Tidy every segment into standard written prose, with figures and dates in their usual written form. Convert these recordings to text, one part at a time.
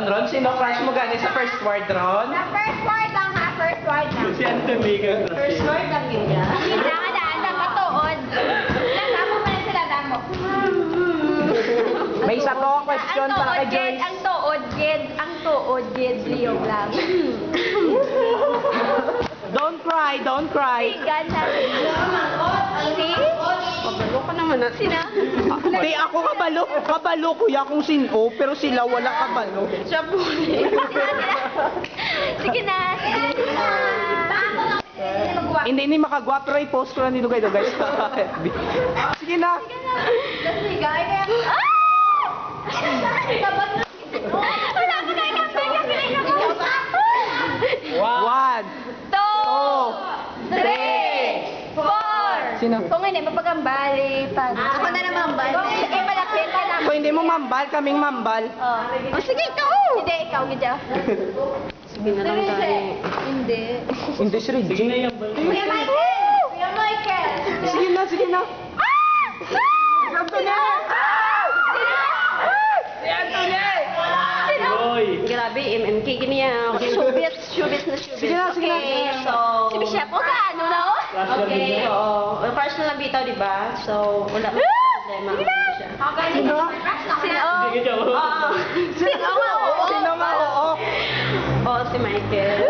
Ron, sino crush mo gani sa first word, Ron? Sa first word lang ha, first word lang. Si Anthony ka. First word lang yun niya. Daan, matuod. Damo pa rin sila, damo. May isa to question para kay Joyce. Ang tuod, Jed, Leo lang. Don't cry. Sigan na. Si? Pabalo ka naman na. Sina? Hindi, ako kabalo kuya kung sino, pero sila wala kabalo. Siya po. Sige na. Hindi makagwa, pero i-post ko lang dito kayo guys sa FB. Sige na. Wala ko na One. 2, 3, 4. Sino? Kung hindi, mapagambali. Ako na naman bal. Sige, malapit ka lang. Kung hindi mo mambal, kaming mambal. Oh, sige, ikaw. Hindi, ikaw, gidya. Sige na lang tayo. Hindi. Hindi, si Reggie. Sige na yan. Kuya Michael! Kuya Michael! Sige na. Anthony! Si Anthony! Grabe, MMK giniya. Showbiz na. Sige na. Okay, so... Si Bishop, o ka, ano na o? Okay, oo. First na lang bitaw, di ba? So, wala pa problema. Siya. Sino? Sino nga? Oo. Oo, si Michael.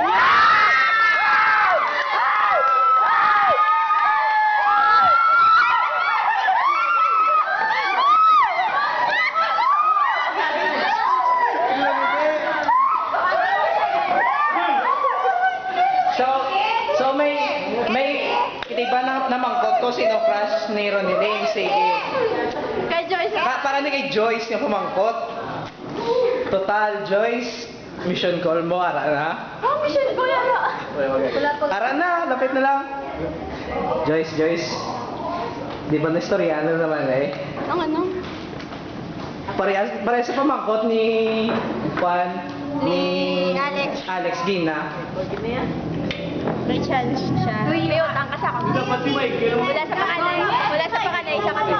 So may iba na mangkot ko sino crush ni Ronnie sige. Kay Joyce. Para ni kay Joyce yung pamangkot. Total Joyce mission call mo ara na. Oh, Michelle, kuya na. Ara na, lapit na lang. Joyce. Di ba na istoryano naman eh? Ang ano? Parehas sa pamangkot ni Juan Ni Alex Gina. May chance siya. May utang kasi ako. Dapat si Michael. Wala sa panganay. Siya kasi.